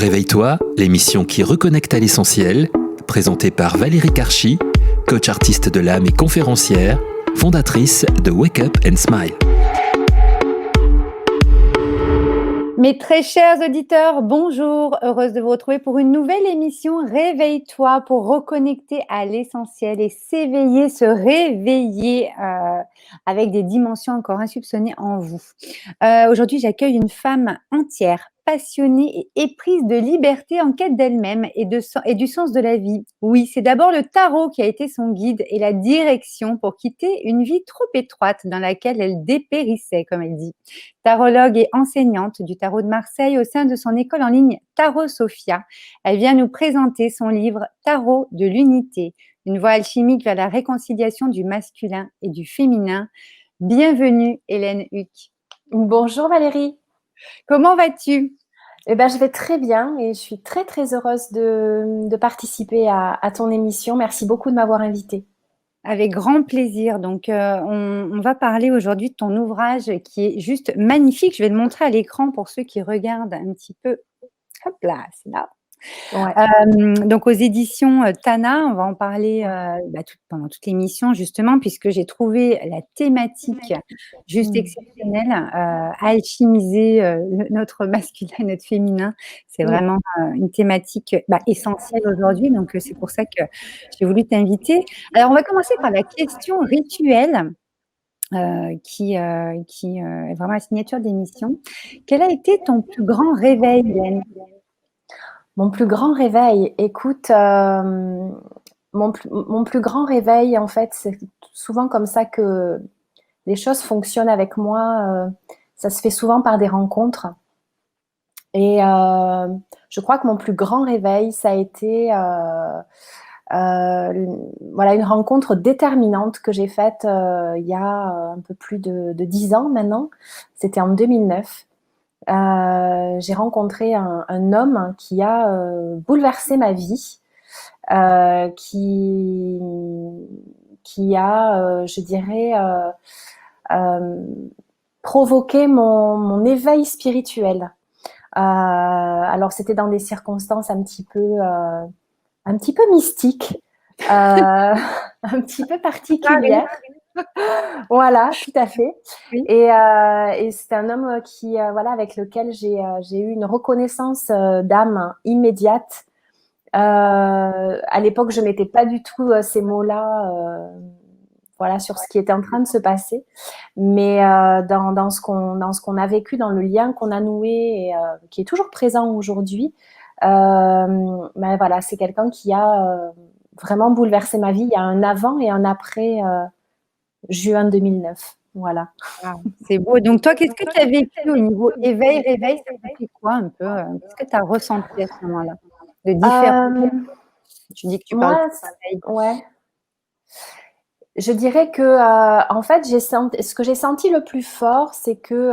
Réveille-toi, l'émission qui reconnecte à l'essentiel, présentée par Valérie Karchi, coach artiste de l'âme et conférencière, fondatrice de Wake Up and Smile. Mes très chers auditeurs, bonjour, heureuse de vous retrouver pour une nouvelle émission Réveille-toi pour reconnecter à l'essentiel et s'éveiller, se réveiller avec des dimensions encore insoupçonnées en vous. Aujourd'hui, j'accueille une femme entière, passionnée et éprise de liberté en quête d'elle-même et du sens de la vie. Oui, c'est d'abord le tarot qui a été son guide et la direction pour quitter une vie trop étroite dans laquelle elle dépérissait, comme elle dit. Tarologue et enseignante du tarot de Marseille au sein de son école en ligne Tarot Sophia. Elle vient nous présenter son livre Tarot de l'unité, une voie alchimique vers la réconciliation du masculin et du féminin. Bienvenue Hélène Huck. Bonjour Valérie. Comment vas-tu ? Je vais très bien et je suis très très heureuse de participer à ton émission. Merci beaucoup de m'avoir invitée. Avec grand plaisir. Donc, on va parler aujourd'hui de ton ouvrage qui est juste magnifique. Je vais le montrer à l'écran pour ceux qui regardent un petit peu. Hop là, c'est là. Ouais. Donc, aux éditions Tana, on va en parler pendant toute l'émission, justement, puisque j'ai trouvé la thématique juste exceptionnelle, alchimiser notre masculin et notre féminin. C'est vraiment une thématique essentielle aujourd'hui, donc c'est pour ça que j'ai voulu t'inviter. Alors, on va commencer par la question rituelle. Qui est vraiment la signature de l'émission. Quel a été ton plus grand réveil, Hélène ? Mon plus grand réveil, écoute, mon plus grand réveil, en fait, c'est souvent comme ça que les choses fonctionnent avec moi. Ça se fait souvent par des rencontres. Et je crois que mon plus grand réveil, ça a été une rencontre déterminante que j'ai faite il y a un peu plus de 10 ans maintenant. C'était en 2009. J'ai rencontré un homme qui a bouleversé ma vie, qui a, je dirais, provoqué mon éveil spirituel. Alors c'était dans des circonstances un petit peu mystiques, un petit peu particulières. Voilà, tout à fait. Oui. Et c'est un homme qui, avec lequel j'ai eu une reconnaissance d'âme immédiate. À l'époque, je mettais pas du tout ces mots-là, sur ce qui était en train de se passer. Mais dans ce qu'on a vécu, dans le lien qu'on a noué et qui est toujours présent aujourd'hui, c'est quelqu'un qui a vraiment bouleversé ma vie. Il y a un avant et un après. Juin 2009, voilà. Wow, c'est beau. Donc toi, qu'est-ce que tu as vécu au niveau éveil, réveil? Ça t'a fait quoi un peu? Qu'est-ce que tu as ressenti à ce moment-là? De différent. Tu dis que tu parles de travail. Ouais. Je dirais que, en fait, ce que j'ai senti le plus fort, c'est que,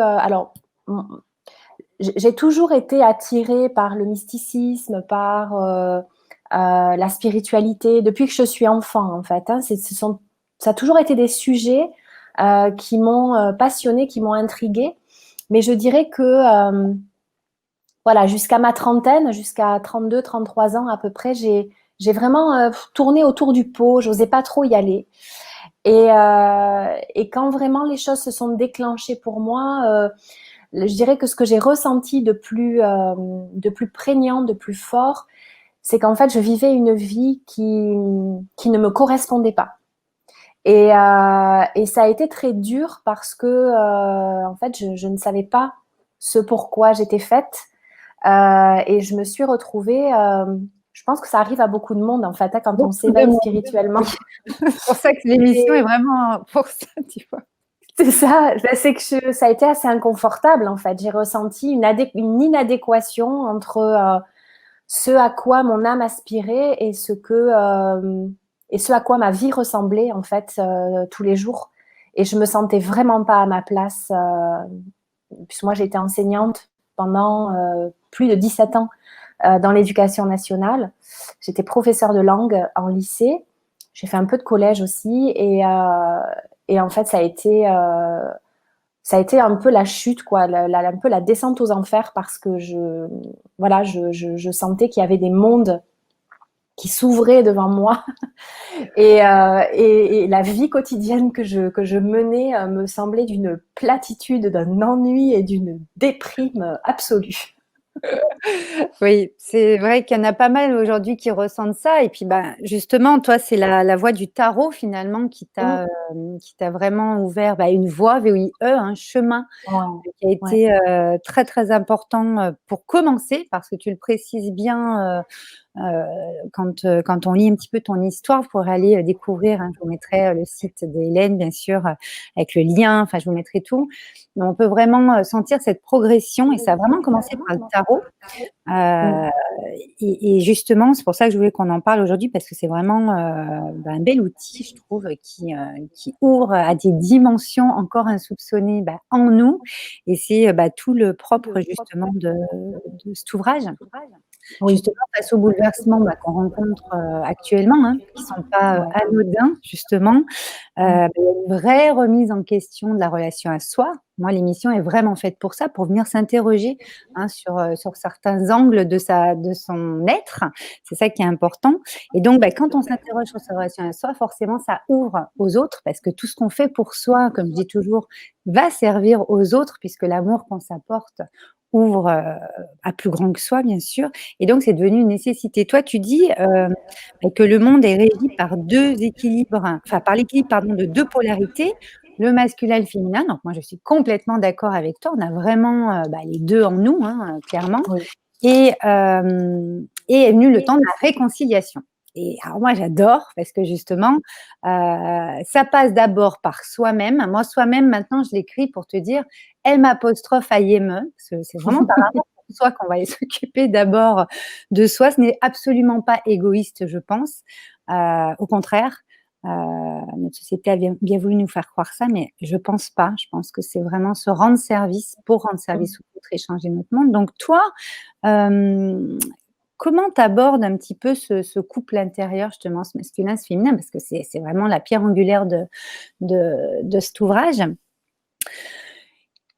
j'ai toujours été attirée par le mysticisme, par la spiritualité, depuis que je suis enfant, en fait. Ça a toujours été des sujets qui m'ont passionnée, qui m'ont intriguée. Mais je dirais que, jusqu'à ma trentaine, jusqu'à 32, 33 ans à peu près, j'ai vraiment tourné autour du pot. J'osais pas trop y aller. Et quand vraiment les choses se sont déclenchées pour moi, je dirais que ce que j'ai ressenti de plus prégnant, de plus fort, c'est qu'en fait, je vivais une vie qui ne me correspondait pas. Et ça a été très dur parce que en fait, je ne savais pas ce pourquoi j'étais faite. Et je me suis retrouvée, je pense que ça arrive à beaucoup de monde en fait, quand on s'éveille spirituellement. C'est pour ça que l'émission est vraiment pour ça, tu vois. C'est ça, c'est que ça a été assez inconfortable en fait. J'ai ressenti une inadéquation entre ce à quoi mon âme aspirait et ce à quoi ma vie ressemblait en fait tous les jours. Et je me sentais vraiment pas à ma place, puisque moi j'ai été enseignante pendant plus de 17 ans dans l'éducation nationale. J'étais professeure de langue en lycée. J'ai fait un peu de collège aussi et en fait ça a été ça a été un peu la chute, quoi, un peu la descente aux enfers, parce que je sentais qu'il y avait des mondes qui s'ouvraient devant moi et la vie quotidienne que je menais me semblait d'une platitude, d'un ennui et d'une déprime absolue. Oui, c'est vrai qu'il y en a pas mal aujourd'hui qui ressentent ça et puis, justement, toi, c'est la voie du tarot finalement qui t'a vraiment ouvert, une voie, VOIE, un chemin Ouais, qui a ouais. été, très, très important, pour commencer parce que tu le précises bien, quand on lit un petit peu ton histoire, vous pourrez aller découvrir, hein, je vous mettrai le site d'Hélène, bien sûr, avec le lien, enfin, je vous mettrai tout. Mais on peut vraiment sentir cette progression et ça a vraiment commencé par le tarot. Mm. Et justement, c'est pour ça que je voulais qu'on en parle aujourd'hui parce que c'est vraiment un bel outil, je trouve, qui ouvre à des dimensions encore insoupçonnées en nous. Et c'est tout le propre justement de cet ouvrage. Oui. Justement, face aux bouleversements qu'on rencontre actuellement, hein, qui ne sont pas Ouais. anodins, justement, Mm. il y a une vraie remise en question de la relation à soi. Moi, l'émission est vraiment faite pour ça, pour venir s'interroger sur certains angles de son être. C'est ça qui est important. Et donc, quand on s'interroge sur sa relation à soi, forcément, ça ouvre aux autres, parce que tout ce qu'on fait pour soi, comme je dis toujours, va servir aux autres, puisque l'amour qu'on s'apporte ouvre à plus grand que soi, bien sûr. Et donc, c'est devenu une nécessité. Toi, tu dis que le monde est régi par par l'équilibre, pardon, de deux polarités, le masculin et le féminin. Donc, moi, je suis complètement d'accord avec toi. On a vraiment les deux en nous, hein, clairement. Oui. Et est venu le temps de la réconciliation. Et alors moi, j'adore parce que justement, ça passe d'abord par soi-même. Moi, soi-même, maintenant, je l'écris pour te dire M', parce que c'est vraiment par rapport à soi qu'on va aller s'occuper d'abord de soi. Ce n'est absolument pas égoïste, je pense. Au contraire, notre société a bien voulu nous faire croire ça, mais je pense pas. Je pense que c'est vraiment se rendre service pour rendre service aux autres et changer notre monde. Donc toi, comment tu abordes un petit peu ce couple intérieur, justement, ce masculin, ce féminin, parce que c'est vraiment la pierre angulaire de cet ouvrage.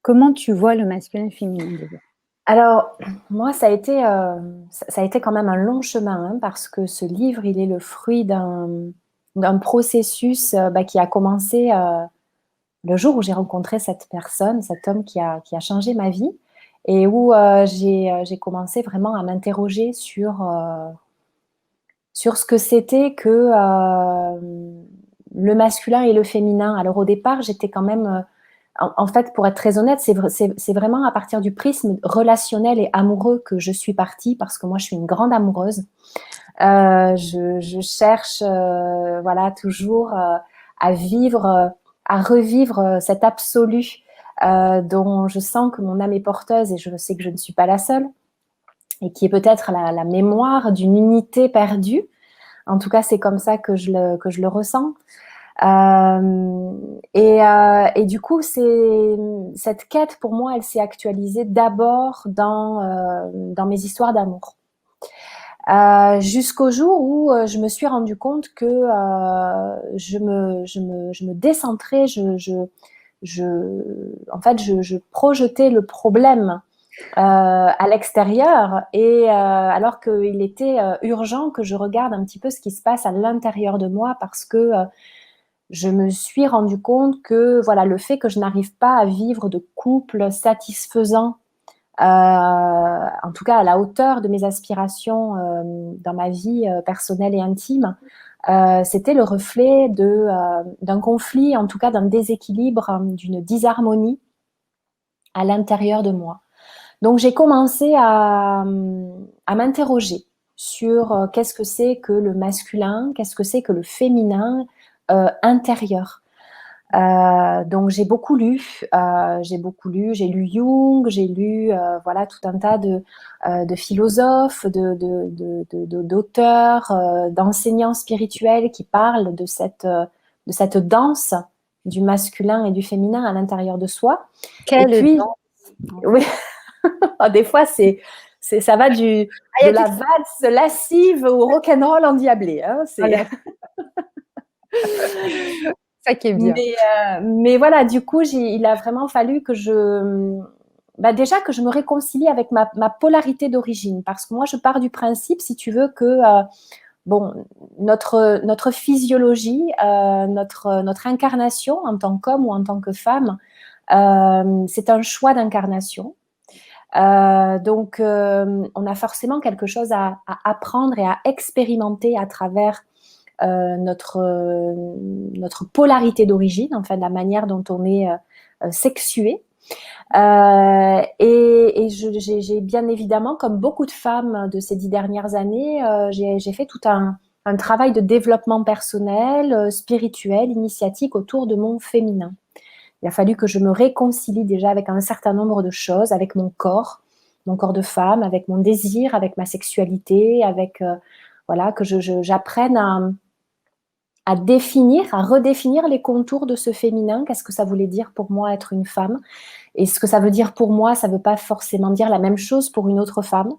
Comment tu vois le masculin et le féminin déjà? Alors, moi, ça a été quand même un long chemin, hein, parce que ce livre, il est le fruit d'un processus qui a commencé le jour où j'ai rencontré cette personne, cet homme qui a changé ma vie, et où j'ai commencé vraiment à m'interroger sur ce que c'était que le masculin et le féminin. Alors au départ, j'étais quand même, en fait, pour être très honnête, c'est vraiment à partir du prisme relationnel et amoureux que je suis partie, parce que moi, je suis une grande amoureuse. Je cherche, voilà, toujours à vivre, à revivre cet absolu dont je sens que mon âme est porteuse, et je sais que je ne suis pas la seule, et qui est peut-être la mémoire d'une unité perdue. En tout cas, c'est comme ça que je le ressens. Et du coup, cette quête, pour moi, elle s'est actualisée d'abord dans mes histoires d'amour. Jusqu'au jour où je me suis rendu compte que je me décentrais, en fait, je projetais le problème à l'extérieur, et alors qu'il était urgent que je regarde un petit peu ce qui se passe à l'intérieur de moi, parce que je me suis rendu compte que voilà, le fait que je n'arrive pas à vivre de couple satisfaisant, en tout cas à la hauteur de mes aspirations dans ma vie personnelle et intime, c'était le reflet d'un conflit, en tout cas d'un déséquilibre, d'une disharmonie à l'intérieur de moi. Donc j'ai commencé à m'interroger sur qu'est-ce que c'est que le masculin, qu'est-ce que c'est que le féminin intérieur. Donc j'ai beaucoup lu, j'ai lu Jung, j'ai lu voilà, tout un tas de philosophes, d'auteurs, d'enseignants spirituels qui parlent de cette danse du masculin et du féminin à l'intérieur de soi. Quelle Et puis, danse! oui, des fois ça va de la valse lascive au rock'n'roll endiablé, hein, Voilà. ça qui est bien. Mais voilà, du coup, il a vraiment fallu que déjà que je me réconcilie avec ma polarité d'origine, parce que moi, je pars du principe, si tu veux, que bon, notre physiologie, notre incarnation en tant qu'homme ou en tant que femme, c'est un choix d'incarnation. Donc, on a forcément quelque chose à apprendre et à expérimenter à travers notre polarité d'origine, enfin la manière dont on est sexué. Et j'ai bien évidemment, comme beaucoup de femmes de ces 10 dernières années, j'ai fait tout un travail de développement personnel, spirituel, initiatique autour de mon féminin. Il a fallu que je me réconcilie déjà avec un certain nombre de choses, avec mon corps de femme, avec mon désir, avec ma sexualité, avec voilà, que j'apprenne à redéfinir les contours de ce féminin. Qu'est-ce que ça voulait dire pour moi être une femme? Et ce que ça veut dire pour moi, ça ne veut pas forcément dire la même chose pour une autre femme.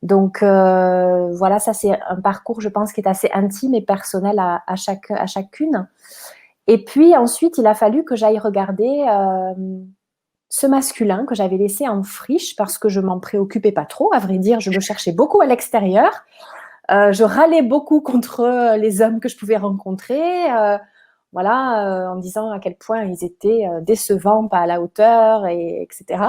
Donc voilà, ça c'est un parcours, je pense, qui est assez intime et personnel à chacune. Et puis ensuite, il a fallu que j'aille regarder ce masculin que j'avais laissé en friche parce que je m'en préoccupais pas trop. À vrai dire, je le cherchais beaucoup à l'extérieur. Je râlais beaucoup contre les hommes que je pouvais rencontrer, en disant à quel point ils étaient décevants, pas à la hauteur, etc.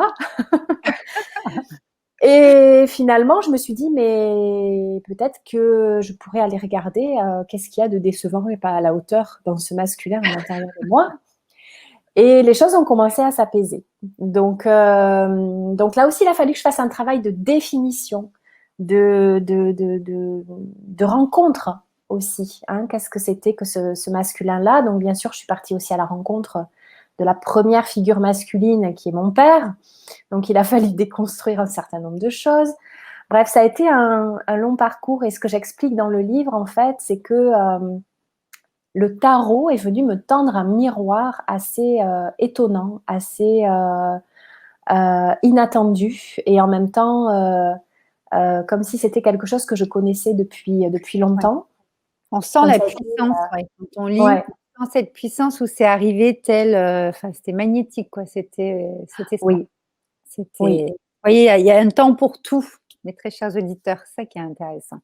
Et finalement, je me suis dit, mais peut-être que je pourrais aller regarder qu'est-ce qu'il y a de décevant et pas à la hauteur dans ce masculin à l'intérieur de moi. Et les choses ont commencé à s'apaiser. Donc là aussi, il a fallu que je fasse un travail de définition, de rencontre aussi. Hein. Qu'est-ce que c'était que ce masculin-là? Donc bien sûr, je suis partie aussi à la rencontre de la première figure masculine qui est mon père. Donc il a fallu déconstruire un certain nombre de choses. Bref, ça a été un long parcours. Et ce que j'explique dans le livre, en fait, c'est que le tarot est venu me tendre un miroir assez étonnant, assez inattendu, et en même temps comme si c'était quelque chose que je connaissais depuis longtemps. Ouais. On sent la puissance, quand on lit, on sent cette puissance où c'est arrivé tel, c'était magnétique, quoi. C'était ça. Oui. Vous voyez, il y a un temps pour tout, mes très chers auditeurs, c'est ça qui est intéressant.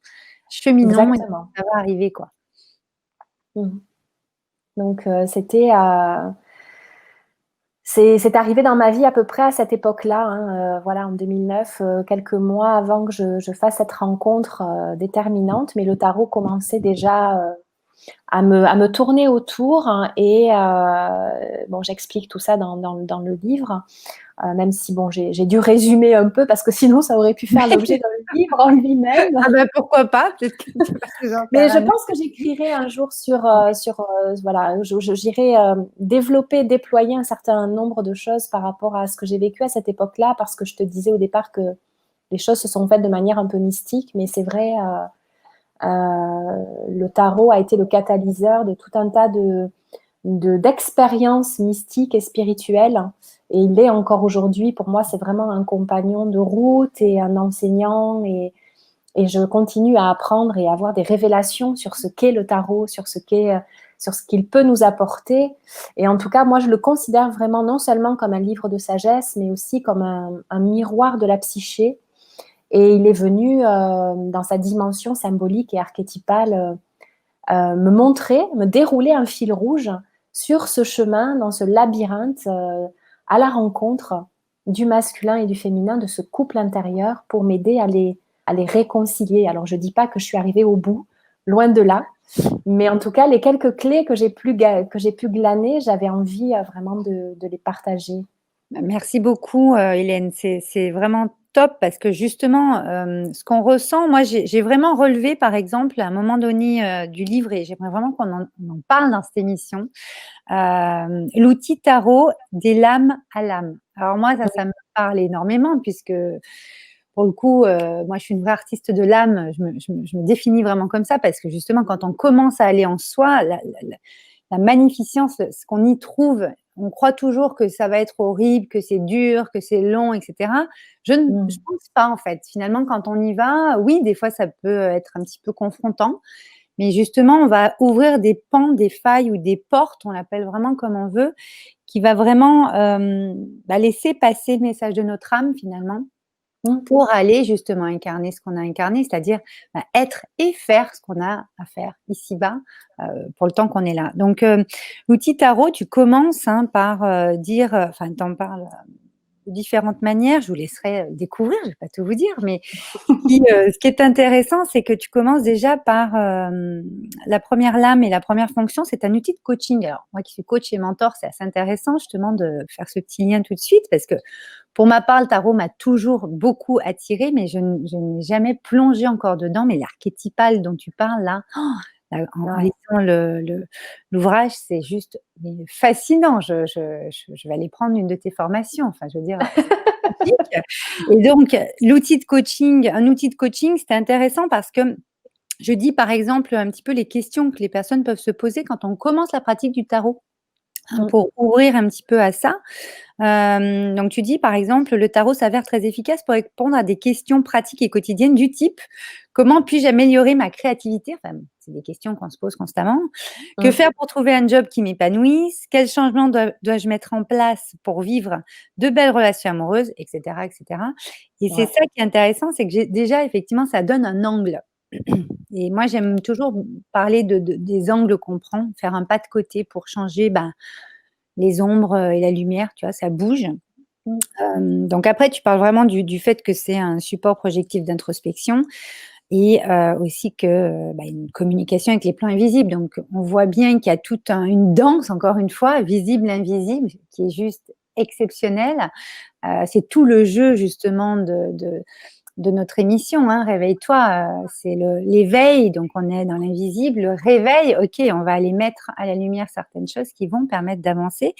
Cheminons, et ça va arriver, quoi. Donc c'est arrivé dans ma vie à peu près à cette époque-là, hein, voilà, en 2009, quelques mois avant que je fasse cette rencontre déterminante, mais le tarot commençait déjà à me tourner autour, hein, et bon, j'explique tout ça dans le livre, même si bon, j'ai dû résumer un peu parce que sinon ça aurait pu faire l'objet d'un livre en lui-même. Ah ben pourquoi pas, mais je pense que j'écrirai un jour sur voilà, j'irai développer, déployer un certain nombre de choses par rapport à ce que j'ai vécu à cette époque-là, parce que je te disais au départ que les choses se sont faites de manière un peu mystique, mais c'est vrai, le tarot a été le catalyseur de tout un tas d'expériences mystiques et spirituelles, et il l'est encore aujourd'hui. Pour moi, c'est vraiment un compagnon de route et un enseignant, et je continue à apprendre et à avoir des révélations sur ce qu'est le tarot, sur ce qu'il peut nous apporter. Et en tout cas, moi, je le considère vraiment non seulement comme un livre de sagesse, mais aussi comme un miroir de la psyché. Et il est venu, dans sa dimension symbolique et archétypale, me montrer, me dérouler un fil rouge sur ce chemin, dans ce labyrinthe, à la rencontre du masculin et du féminin, de ce couple intérieur, pour m'aider à les réconcilier. Alors, je ne dis pas que je suis arrivée au bout, loin de là, mais en tout cas, les quelques clés que j'ai pu glaner, j'avais envie vraiment de les partager. Merci beaucoup, Hélène. C'est vraiment top, parce que justement, ce qu'on ressent, moi, j'ai vraiment relevé, par exemple, à un moment donné du livre, et j'aimerais vraiment qu'on en parle dans cette émission, l'outil tarot des lames à l'âme. Alors moi, ça me parle énormément, puisque pour le coup, moi, je suis une vraie artiste de l'âme. Je me définis vraiment comme ça, parce que justement, quand on commence à aller en soi, la magnificence, ce qu'on y trouve, on croit toujours que ça va être horrible, que c'est dur, que c'est long, etc. Je pense pas, en fait. Finalement, quand on y va, oui, des fois, ça peut être un petit peu confrontant, mais justement, on va ouvrir des pans, des failles ou des portes, on l'appelle vraiment comme on veut, qui va vraiment laisser passer le message de notre âme finalement pour aller justement incarner ce qu'on a incarné, c'est-à-dire être et faire ce qu'on a à faire ici-bas pour le temps qu'on est là. Donc, l'outil tarot, tu commences par dire, enfin, t'en parles de différentes manières, je vous laisserai découvrir, je ne vais pas tout vous dire, mais ce qui est intéressant, c'est que tu commences déjà par la première lame et la première fonction, c'est un outil de coaching. Alors, moi qui suis coach et mentor, c'est assez intéressant justement de faire ce petit lien tout de suite parce que pour ma part, le tarot m'a toujours beaucoup attirée, mais je n'ai jamais plongé encore dedans. Mais l'archétypal dont tu parles là, en lisant l'ouvrage, c'est juste fascinant. Je vais aller prendre une de tes formations. Enfin, je veux dire, et donc, l'outil de coaching, un outil de coaching, c'est intéressant parce que je dis par exemple un petit peu les questions que les personnes peuvent se poser quand on commence la pratique du tarot. Pour ouvrir un petit peu à ça. Donc tu dis par exemple, le tarot s'avère très efficace pour répondre à des questions pratiques et quotidiennes du type: comment puis-je améliorer ma créativité? Enfin, c'est des questions qu'on se pose constamment. Que faire pour trouver un job qui m'épanouisse? Quels changements dois-je mettre en place pour vivre de belles relations amoureuses, etc., etc. Et c'est ça qui est intéressant, c'est que déjà effectivement ça donne un angle. Et moi j'aime toujours parler des angles qu'on prend, faire un pas de côté pour changer les ombres et la lumière, tu vois, ça bouge. Donc après, tu parles vraiment du fait que c'est un support projectif d'introspection et aussi que une communication avec les plans invisibles. Donc on voit bien qu'il y a toute une danse, encore une fois, visible, invisible, qui est juste exceptionnelle. C'est tout le jeu justement de notre émission, hein, Réveille-toi, c'est l'éveil, donc on est dans l'invisible, le réveil, ok, on va aller mettre à la lumière certaines choses qui vont permettre d'avancer.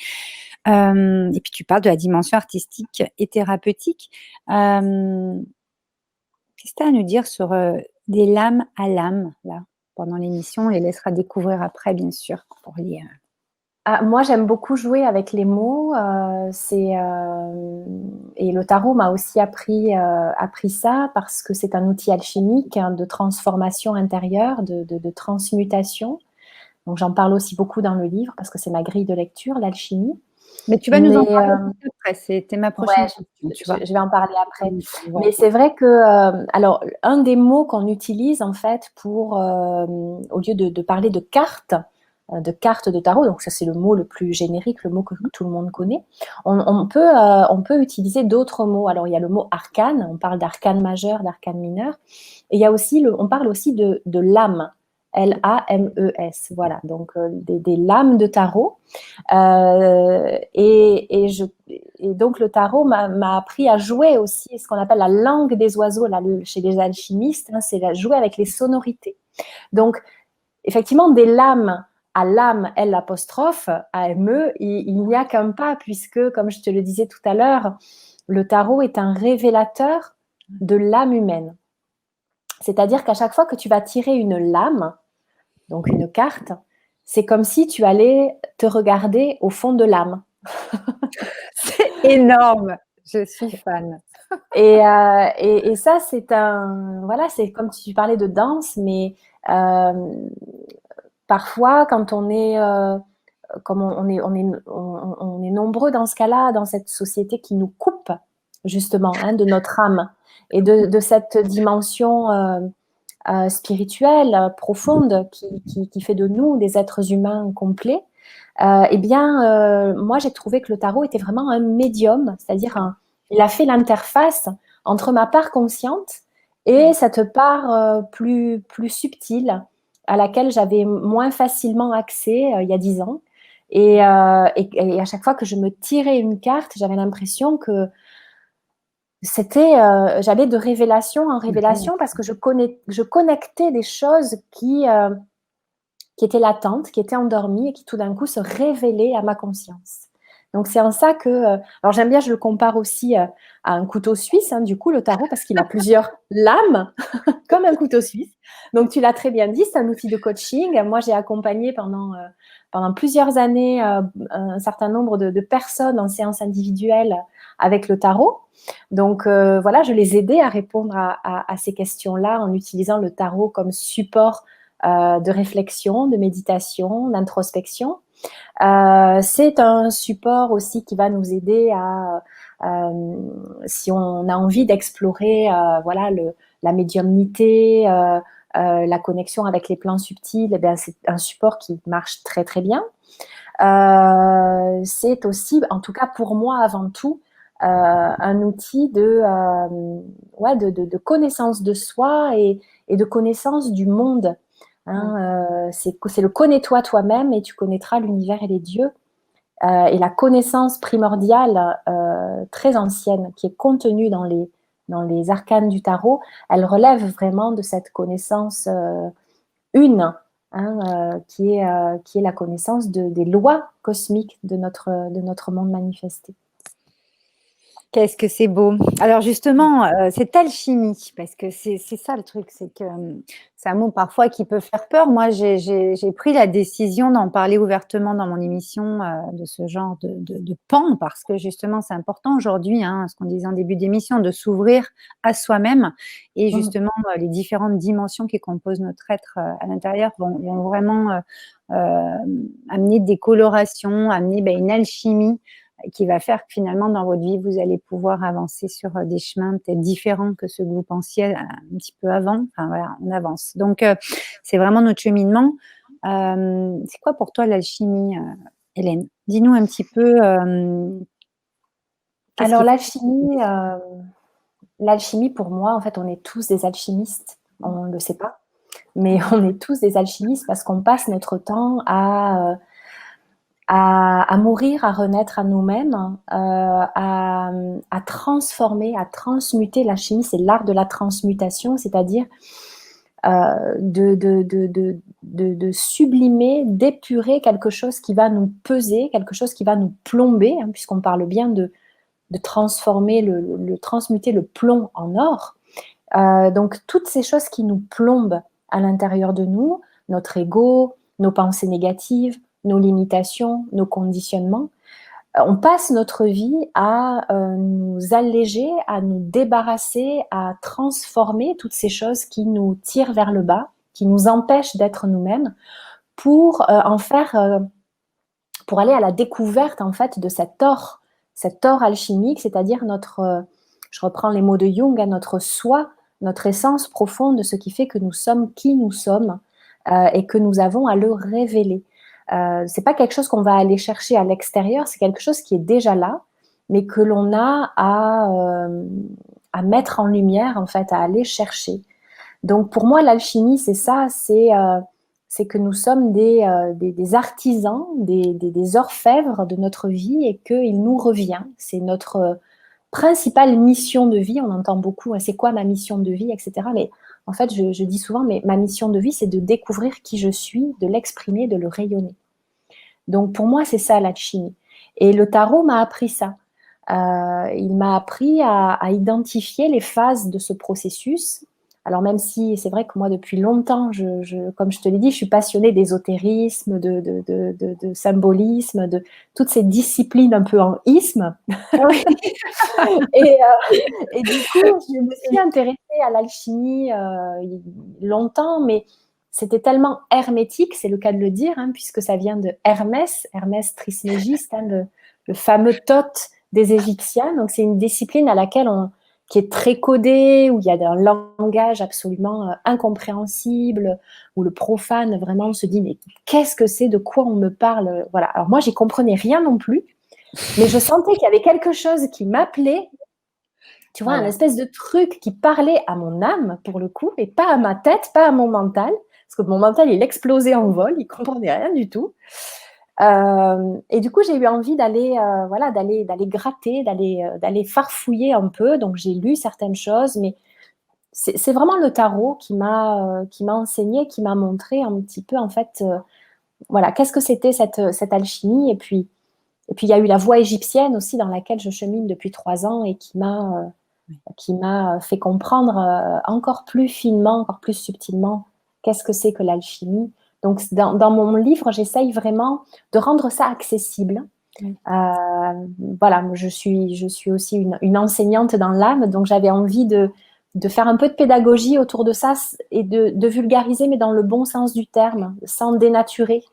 Et puis tu parles de la dimension artistique et thérapeutique. Qu'est-ce que tu as à nous dire sur des lames à l'âme, là, pendant l'émission? On les laissera découvrir après, bien sûr, pour les... Moi, j'aime beaucoup jouer avec les mots. Et le tarot m'a aussi appris ça parce que c'est un outil alchimique, hein, de transformation intérieure, de transmutation. Donc, j'en parle aussi beaucoup dans le livre parce que c'est ma grille de lecture, l'alchimie. Mais tu vas nous en parler après, c'était ma prochaine question. Je vais en parler après. Mais c'est vrai que, alors, un des mots qu'on utilise en fait pour, au lieu de parler de cartes de tarot, donc ça c'est le mot le plus générique, le mot que tout le monde connaît. On peut utiliser d'autres mots. Alors il y a le mot arcane, on parle d'arcane majeur, d'arcane mineur, et il y a aussi on parle aussi de lames, L-A-M-E-S, voilà, donc des lames de tarot. Et donc le tarot m'a appris à jouer aussi ce qu'on appelle la langue des oiseaux là, chez les alchimistes, hein, c'est jouer avec les sonorités. Donc effectivement, des lames à l'âme, L apostrophe, A-M-E, il n'y a qu'un pas, puisque, comme je te le disais tout à l'heure, le tarot est un révélateur de l'âme humaine. C'est-à-dire qu'à chaque fois que tu vas tirer une lame, donc une carte, c'est comme si tu allais te regarder au fond de l'âme. C'est énorme, je suis fan. Et ça, c'est c'est comme si tu parlais de danse, mais parfois, quand on est, comme on est nombreux dans ce cas-là, dans cette société qui nous coupe justement, hein, de notre âme et de cette dimension spirituelle profonde qui fait de nous des êtres humains complets. Moi, j'ai trouvé que le tarot était vraiment un médium, c'est-à-dire il a fait l'interface entre ma part consciente et cette part plus subtile à laquelle j'avais moins facilement accès il y a 10 ans. Et à chaque fois que je me tirais une carte, j'avais l'impression que j'allais de révélation en révélation parce que je connectais des choses qui étaient latentes, qui étaient endormies et qui tout d'un coup se révélaient à ma conscience. Donc c'est en ça que, alors j'aime bien, je le compare aussi à un couteau suisse, hein, du coup le tarot, parce qu'il a plusieurs lames, comme un couteau suisse. Donc tu l'as très bien dit, c'est un outil de coaching. Moi j'ai accompagné pendant plusieurs années un certain nombre de personnes en séance individuelle avec le tarot. Donc voilà, je les aidais à répondre à ces questions-là en utilisant le tarot comme support de réflexion, de méditation, d'introspection. C'est un support aussi qui va nous aider à, si on a envie d'explorer voilà, la médiumnité, la connexion avec les plans subtils, eh bien, c'est un support qui marche très très bien. C'est aussi, en tout cas pour moi avant tout, un outil de connaissance de soi et de connaissance du monde. Hein, c'est le connais-toi toi-même et tu connaîtras l'univers et les dieux. Et la connaissance primordiale, très ancienne, qui est contenue dans les arcanes du tarot, elle relève vraiment de cette connaissance une, hein, qui est la connaissance des lois cosmiques de notre monde manifesté. Qu'est-ce que c'est beau. Alors justement, cette alchimie, parce que c'est ça le truc, c'est que c'est un mot parfois qui peut faire peur. Moi, j'ai pris la décision d'en parler ouvertement dans mon émission de ce genre de pan, parce que justement, c'est important aujourd'hui, hein, ce qu'on disait en début d'émission, de s'ouvrir à soi-même. Et justement, les différentes dimensions qui composent notre être à l'intérieur vont vraiment amener des colorations, amener une alchimie qui va faire que finalement, dans votre vie, vous allez pouvoir avancer sur des chemins peut-être différents que ceux que vous pensiez un petit peu avant. Enfin, voilà, on avance. Donc, c'est vraiment notre cheminement. C'est quoi pour toi l'alchimie, Hélène? Dis-nous un petit peu. Alors, l'alchimie, pour moi, en fait, on est tous des alchimistes. On ne le sait pas, mais on est tous des alchimistes parce qu'on passe notre temps à mourir, à renaître à nous-mêmes, à transformer, à transmuter. L'alchimie, c'est l'art de la transmutation, c'est-à-dire de sublimer, d'épurer quelque chose qui va nous peser, quelque chose qui va nous plomber, hein, puisqu'on parle bien de transformer, transmuter le plomb en or. Donc, toutes ces choses qui nous plombent à l'intérieur de nous, notre ego, nos pensées négatives, nos limitations, nos conditionnements, on passe notre vie à nous alléger, à nous débarrasser, à transformer toutes ces choses qui nous tirent vers le bas, qui nous empêchent d'être nous-mêmes, pour pour aller à la découverte en fait de cet or alchimique, c'est-à-dire je reprends les mots de Jung, notre soi, notre essence profonde de ce qui fait que nous sommes qui nous sommes et que nous avons à le révéler. C'est pas quelque chose qu'on va aller chercher à l'extérieur, c'est quelque chose qui est déjà là, mais que l'on a à mettre en lumière, en fait, à aller chercher. Donc pour moi, l'alchimie, c'est ça, c'est que nous sommes des artisans, des orfèvres de notre vie et qu'il nous revient. C'est notre principale mission de vie. On entend beaucoup, c'est quoi ma mission de vie, etc. Mais en fait, je dis souvent, mais ma mission de vie, c'est de découvrir qui je suis, de l'exprimer, de le rayonner. Donc, pour moi, c'est ça, l'alchimie. Et le tarot m'a appris ça. Il m'a appris à identifier les phases de ce processus. Alors, même si c'est vrai que moi, depuis longtemps, comme je te l'ai dit, je suis passionnée d'ésotérisme, de symbolisme, de toutes ces disciplines un peu en isme. Et du coup, je me suis intéressée à l'alchimie longtemps, mais c'était tellement hermétique, c'est le cas de le dire, hein, puisque ça vient de Hermès Trismégiste, hein, le fameux Thoth des Égyptiens. Donc, c'est une discipline qui est très codée, où il y a un langage absolument incompréhensible, où le profane vraiment se dit « mais qu'est-ce que c'est, de quoi on me parle ?» Voilà. Alors moi, j'y comprenais rien non plus, mais je sentais qu'il y avait quelque chose qui m'appelait, tu vois, un espèce de truc qui parlait à mon âme, pour le coup, et pas à ma tête, pas à mon mental, parce que mon mental, il explosait en vol, il comprenait rien du tout. Et du coup, j'ai eu envie d'aller gratter, d'aller farfouiller un peu. Donc, j'ai lu certaines choses, mais c'est vraiment le tarot qui m'a enseigné, qui m'a montré un petit peu, en fait, voilà, qu'est-ce que c'était cette alchimie. Et puis, il y a eu la voie égyptienne aussi, dans laquelle je chemine depuis 3 ans et qui m'a fait comprendre encore plus finement, encore plus subtilement, qu'est-ce que c'est que l'alchimie. Donc, dans mon livre, j'essaye vraiment de rendre ça accessible. Voilà, je suis aussi une enseignante dans l'âme, donc j'avais envie de de faire un peu de pédagogie autour de ça et de vulgariser, mais dans le bon sens du terme, sans dénaturer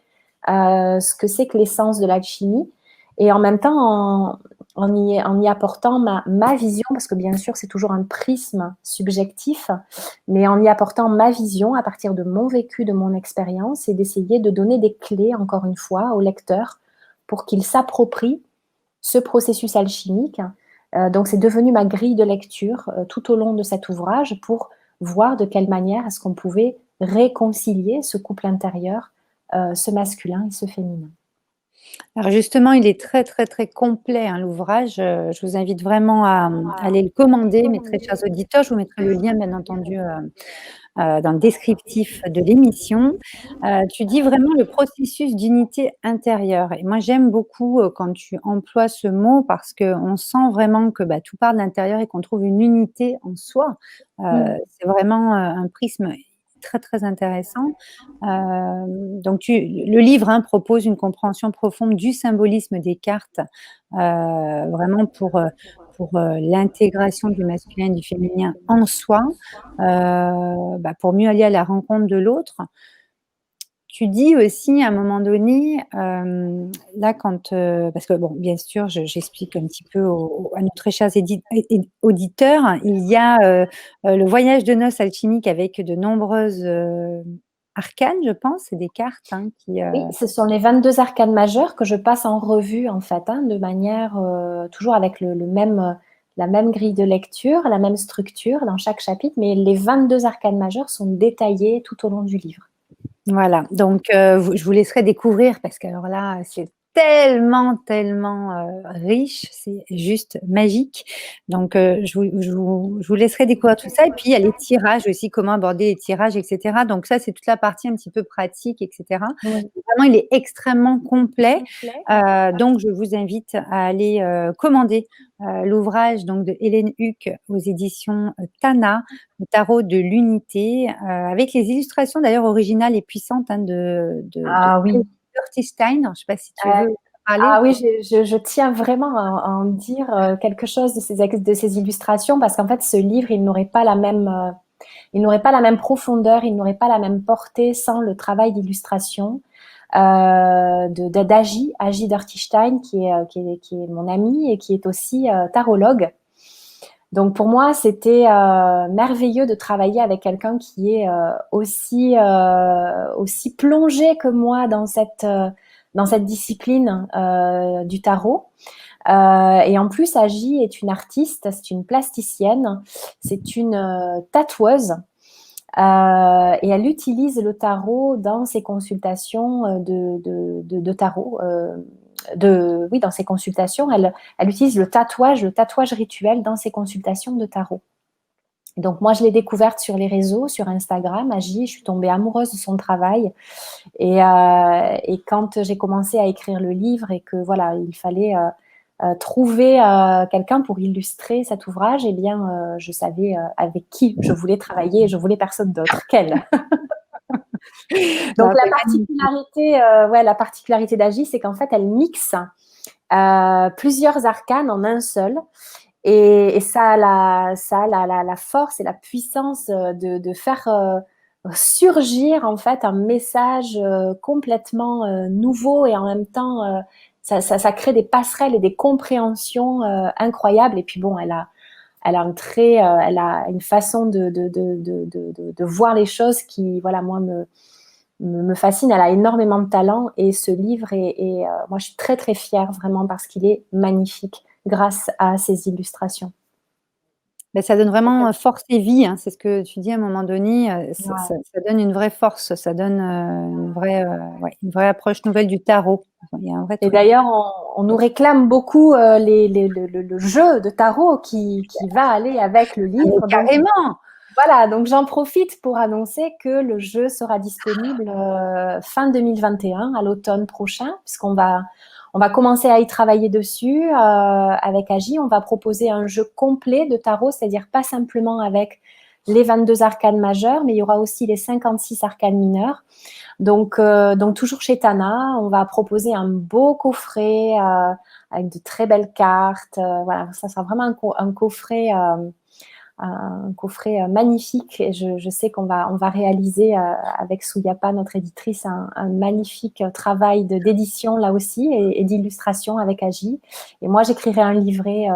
ce que c'est que l'essence de l'alchimie. Et en même temps, en y apportant ma vision, parce que bien sûr, c'est toujours un prisme subjectif, mais en y apportant ma vision à partir de mon vécu, de mon expérience, et d'essayer de donner des clés, encore une fois, au lecteur pour qu'il s'approprie ce processus alchimique. Donc, c'est devenu ma grille de lecture tout au long de cet ouvrage pour voir de quelle manière est-ce qu'on pouvait réconcilier ce couple intérieur, ce masculin et ce féminin. Alors justement, il est très, très, très complet, hein, l'ouvrage. Je vous invite vraiment à aller le commander, mes très chers auditeurs. Je vous mettrai le lien, bien entendu, dans le descriptif de l'émission. Tu dis vraiment le processus d'unité intérieure. Et moi, j'aime beaucoup quand tu emploies ce mot parce qu'on sent vraiment que tout part de l'intérieur et qu'on trouve une unité en soi. C'est vraiment un prisme très, très intéressant. Donc, le livre propose une compréhension profonde du symbolisme des cartes, vraiment pour l'intégration du masculin et du féminin en soi, pour mieux aller à la rencontre de l'autre. Tu dis aussi à un moment donné, là quand, parce que bon, bien sûr, j'explique un petit peu à nos très chers auditeurs, il y a le voyage de noces alchimique avec de nombreuses arcanes, je pense, c'est des cartes qui… Oui, ce sont les 22 arcanes majeures que je passe en revue, en fait, de manière, toujours avec la même grille de lecture, la même structure dans chaque chapitre, mais les 22 arcanes majeures sont détaillées tout au long du livre. Voilà, donc je vous laisserai découvrir parce que alors là, c'est tellement, tellement riche, c'est juste magique. Donc, je vous laisserai découvrir tout ça. Et puis, il y a les tirages aussi, comment aborder les tirages, etc. Donc, ça, c'est toute la partie un petit peu pratique, etc. Oui. Vraiment, il est extrêmement complet. Donc, je vous invite à aller commander l'ouvrage donc de Hélène Huck aux éditions Tana, le tarot de l'unité, avec les illustrations d'ailleurs originales et puissantes Oui. Dirty Stein. Je ne sais pas si tu veux parler. Ah oui, je tiens vraiment à en dire quelque chose de ces illustrations parce qu'en fait, ce livre, il n'aurait pas la même profondeur, il n'aurait pas la même portée sans le travail d'illustration d'Agi Dirty Stein, qui est mon ami et qui est aussi tarologue. Donc pour moi, c'était merveilleux de travailler avec quelqu'un qui est aussi plongé que moi dans cette discipline du tarot. Et en plus, Agi est une artiste, c'est une plasticienne, c'est une tatoueuse. Et elle utilise le tarot dans ses consultations de tarot. Dans ses consultations, elle utilise le tatouage rituel dans ses consultations de tarot. Donc moi, je l'ai découverte sur les réseaux, sur Instagram, Agi, je suis tombée amoureuse de son travail. Et quand j'ai commencé à écrire le livre et que voilà, il fallait trouver quelqu'un pour illustrer cet ouvrage, eh bien, je savais avec qui je voulais travailler et je voulais personne d'autre qu'elle. Donc la particularité d'Agi, c'est qu'en fait, elle mixe plusieurs arcanes en un seul. Et ça a la force et la puissance de faire surgir en fait un message complètement nouveau et en même temps ça crée des passerelles et des compréhensions incroyables. Et puis bon, elle a une façon de voir les choses qui, voilà, moi me fascine. Elle a énormément de talent et ce livre moi je suis très très fière vraiment parce qu'il est magnifique grâce à ses illustrations. Ça donne vraiment force et vie, c'est ce que tu dis à un moment donné, ça donne une vraie force, ça donne une vraie approche nouvelle du tarot. Il y a un vrai et d'ailleurs, on nous réclame beaucoup le jeu de tarot qui va aller avec le livre. Carrément. Voilà, donc j'en profite pour annoncer que le jeu sera disponible fin 2021, à l'automne prochain, puisqu'on va commencer à y travailler dessus avec Agi. On va proposer un jeu complet de tarot, c'est-à-dire pas simplement avec les 22 arcanes majeures, mais il y aura aussi les 56 arcanes mineures. Donc toujours chez Tana, on va proposer un beau coffret avec de très belles cartes. Voilà, ça sera vraiment un coffret un coffret magnifique et je sais on va réaliser avec Souyapa, notre éditrice, un magnifique travail d'édition là aussi et d'illustration avec Agi. Et moi, j'écrirai un livret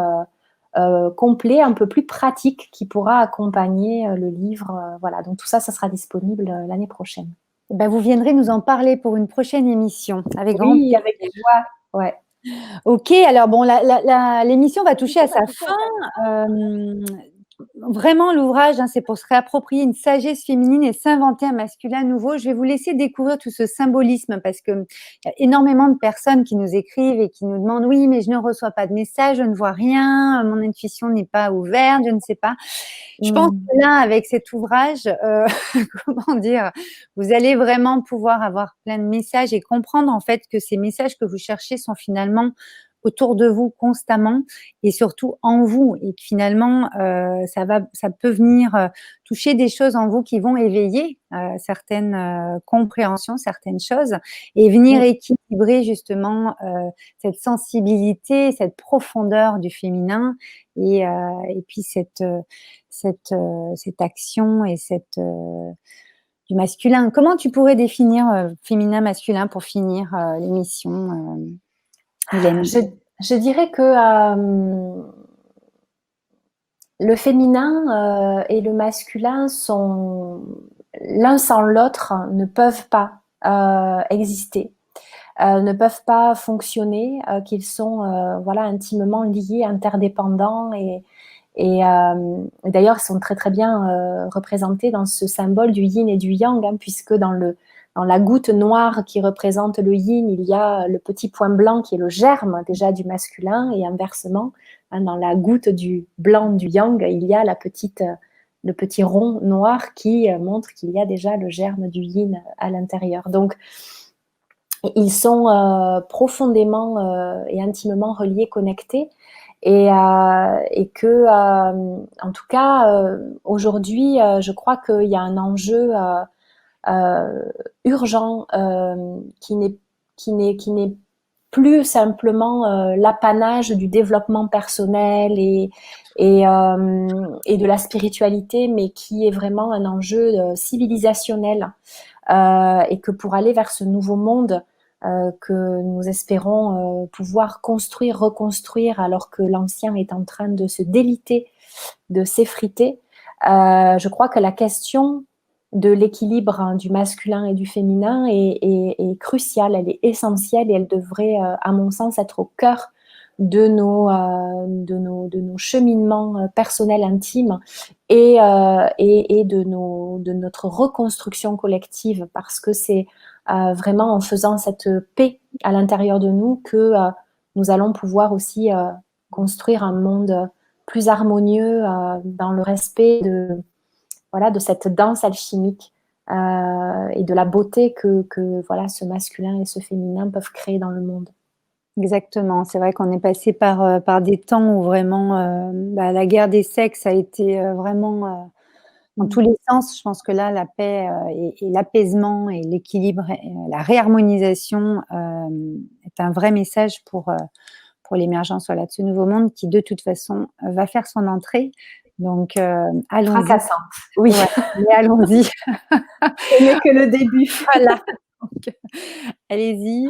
complet, un peu plus pratique qui pourra accompagner le livre. Voilà, donc tout ça, ça sera disponible l'année prochaine. Ben, vous viendrez nous en parler pour une prochaine émission, avec grand Oui, plaisir. avec joie. Ouais. Ok, alors bon, l'émission va toucher à sa fin. Vraiment, l'ouvrage, c'est pour se réapproprier une sagesse féminine et s'inventer un masculin nouveau. Je vais vous laisser découvrir tout ce symbolisme parce que il y a énormément de personnes qui nous écrivent et qui nous demandent oui, mais je ne reçois pas de message, je ne vois rien, mon intuition n'est pas ouverte, je ne sais pas. Je pense que là, avec cet ouvrage, comment dire, vous allez vraiment pouvoir avoir plein de messages et comprendre en fait que ces messages que vous cherchez sont finalement autour de vous constamment et surtout en vous et que finalement ça peut venir toucher des choses en vous qui vont éveiller certaines compréhensions, certaines choses et venir équilibrer justement cette sensibilité, cette profondeur du féminin et puis cette action et du masculin. Comment tu pourrais définir féminin, masculin pour finir l'émission Hélène? Je dirais que le féminin et le masculin sont l'un sans l'autre, ne peuvent pas exister, ne peuvent pas fonctionner, qu'ils sont voilà, intimement liés, interdépendants et d'ailleurs ils sont très très bien représentés dans ce symbole du yin et du yang, puisque dans la goutte noire qui représente le yin, il y a le petit point blanc qui est le germe déjà du masculin, et inversement, dans la goutte du blanc du yang, il y a le petit rond noir qui montre qu'il y a déjà le germe du yin à l'intérieur. Donc, ils sont profondément et intimement reliés, connectés, et que, en tout cas, aujourd'hui, je crois qu'il y a un enjeu urgent qui n'est plus simplement l'apanage du développement personnel et de la spiritualité, mais qui est vraiment un enjeu civilisationnel et que pour aller vers ce nouveau monde que nous espérons pouvoir construire, reconstruire, alors que l'ancien est en train de se déliter, de s'effriter, je crois que la question de l'équilibre du masculin et du féminin est cruciale, elle est essentielle et elle devrait, à mon sens, être au cœur de nos cheminements personnels intimes et de notre reconstruction collective, parce que c'est vraiment en faisant cette paix à l'intérieur de nous que nous allons pouvoir aussi construire un monde plus harmonieux dans le respect de cette danse alchimique et de la beauté que voilà, ce masculin et ce féminin peuvent créer dans le monde. Exactement, c'est vrai qu'on est passé par des temps où vraiment la guerre des sexes a été vraiment dans tous les sens. Je pense que là, la paix et l'apaisement et l'équilibre, et la réharmonisation est un vrai message pour l'émergence de ce nouveau monde qui, de toute façon, va faire son entrée. Donc, allons-y. Fracassante, oui. Ouais, mais allons-y. Ce n'est que le début. Voilà. Donc, allez-y.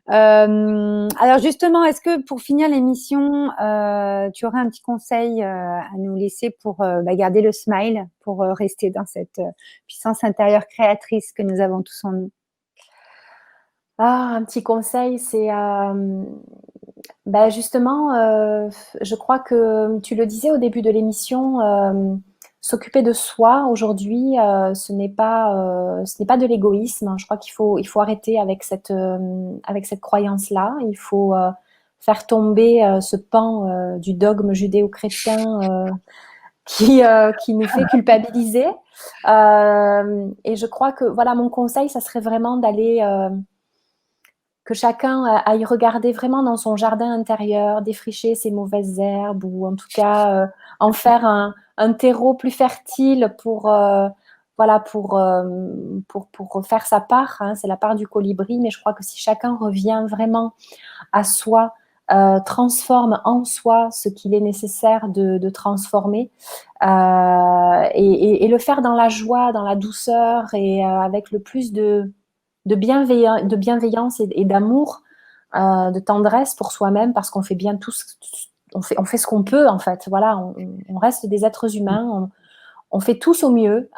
Alors justement, est-ce que pour finir l'émission, tu aurais un petit conseil à nous laisser pour garder le smile, pour rester dans cette puissance intérieure créatrice que nous avons tous en nous? Un petit conseil, c'est justement, je crois que tu le disais au début de l'émission, s'occuper de soi aujourd'hui, ce n'est pas de l'égoïsme. Je crois qu'il faut arrêter avec cette croyance-là. Il faut faire tomber ce pan du dogme judéo-chrétien qui nous fait culpabiliser. Et je crois que voilà, mon conseil, ça serait vraiment d'aller que chacun aille regarder vraiment dans son jardin intérieur, défricher ses mauvaises herbes, ou en tout cas en faire un terreau plus fertile pour faire sa part. C'est la part du colibri, mais je crois que si chacun revient vraiment à soi transforme en soi ce qu'il est nécessaire de transformer et le faire dans la joie, dans la douceur et avec le plus de bienveillance et d'amour, de tendresse pour soi-même, parce qu'on fait bien on fait ce qu'on peut en fait. Voilà, on reste des êtres humains, on fait tous au mieux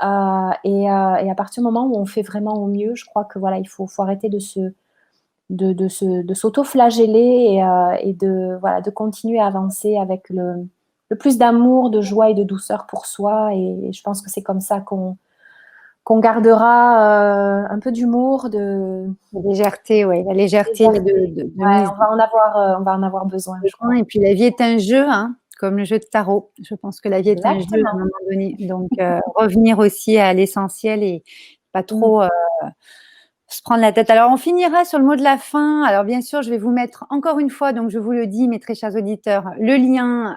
et à partir du moment où on fait vraiment au mieux, je crois que voilà, il faut arrêter de s'auto-flageller et de continuer à avancer avec le plus d'amour, de joie et de douceur pour soi. Et je pense que c'est comme ça qu'on gardera un peu d'humour, de légèreté, ouais, la légèreté ouais, on va en avoir besoin. Je crois. Et puis la vie est un jeu, hein, comme le jeu de tarot. Je pense que la vie est un jeu à un moment donné. Donc revenir aussi à l'essentiel et pas trop se prendre la tête. Alors, on finira sur le mot de la fin. Alors, bien sûr, je vais vous mettre encore une fois, donc je vous le dis, mes très chers auditeurs, le lien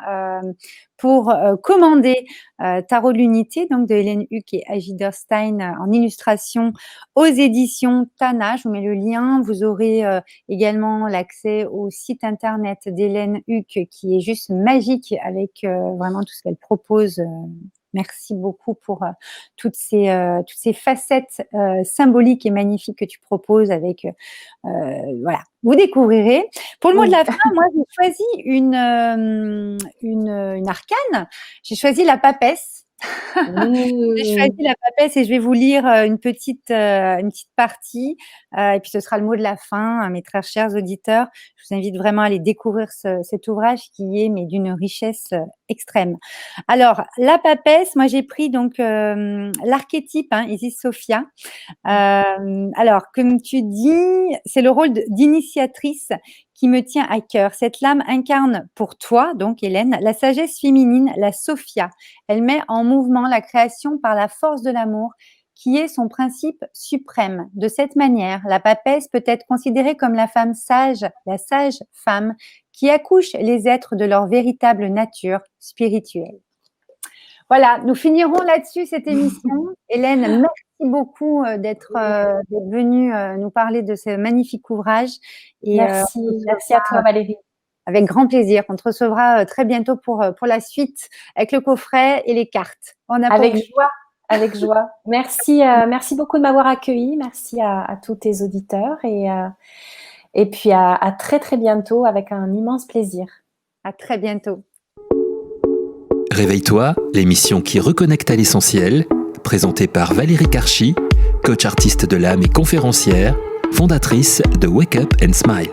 pour commander Tarot de l'Unité, donc de Hélène Huck et Agi Derstein en illustration aux éditions Tana. Je vous mets le lien. Vous aurez également l'accès au site internet d'Hélène Huck qui est juste magique avec vraiment tout ce qu'elle propose. Merci beaucoup pour toutes ces facettes symboliques et magnifiques que tu proposes avec, voilà, vous découvrirez. Pour le mot de la fin, moi, j'ai choisi une arcane. J'ai choisi la papesse. J'ai choisi la papesse et je vais vous lire une petite partie et puis ce sera le mot de la fin, mes très chers auditeurs. Je vous invite vraiment à aller découvrir cet ouvrage qui est mais d'une richesse extrême. Alors, la papesse, moi j'ai pris donc l'archétype Isis Sophia. Alors, comme tu dis, c'est le rôle d'initiatrice qui me tient à cœur. Cette lame incarne pour toi, donc Hélène, la sagesse féminine, la Sophia. Elle met en mouvement la création par la force de l'amour, qui est son principe suprême. De cette manière, la papesse peut être considérée comme la femme sage, la sage femme, qui accouche les êtres de leur véritable nature spirituelle. Voilà, nous finirons là-dessus cette émission. Hélène, merci beaucoup d'être venue nous parler de ce magnifique ouvrage. Et, merci à toi Valérie. Avec grand plaisir. On te recevra très bientôt pour la suite avec le coffret et les cartes. Avec joie. Merci beaucoup de m'avoir accueillie. Merci à tous tes auditeurs et puis à très très bientôt avec un immense plaisir. À très bientôt. Réveille-toi, l'émission qui reconnecte à l'essentiel, présentée par Valérie Karchi, coach artiste de l'âme et conférencière, fondatrice de Wake Up and Smile.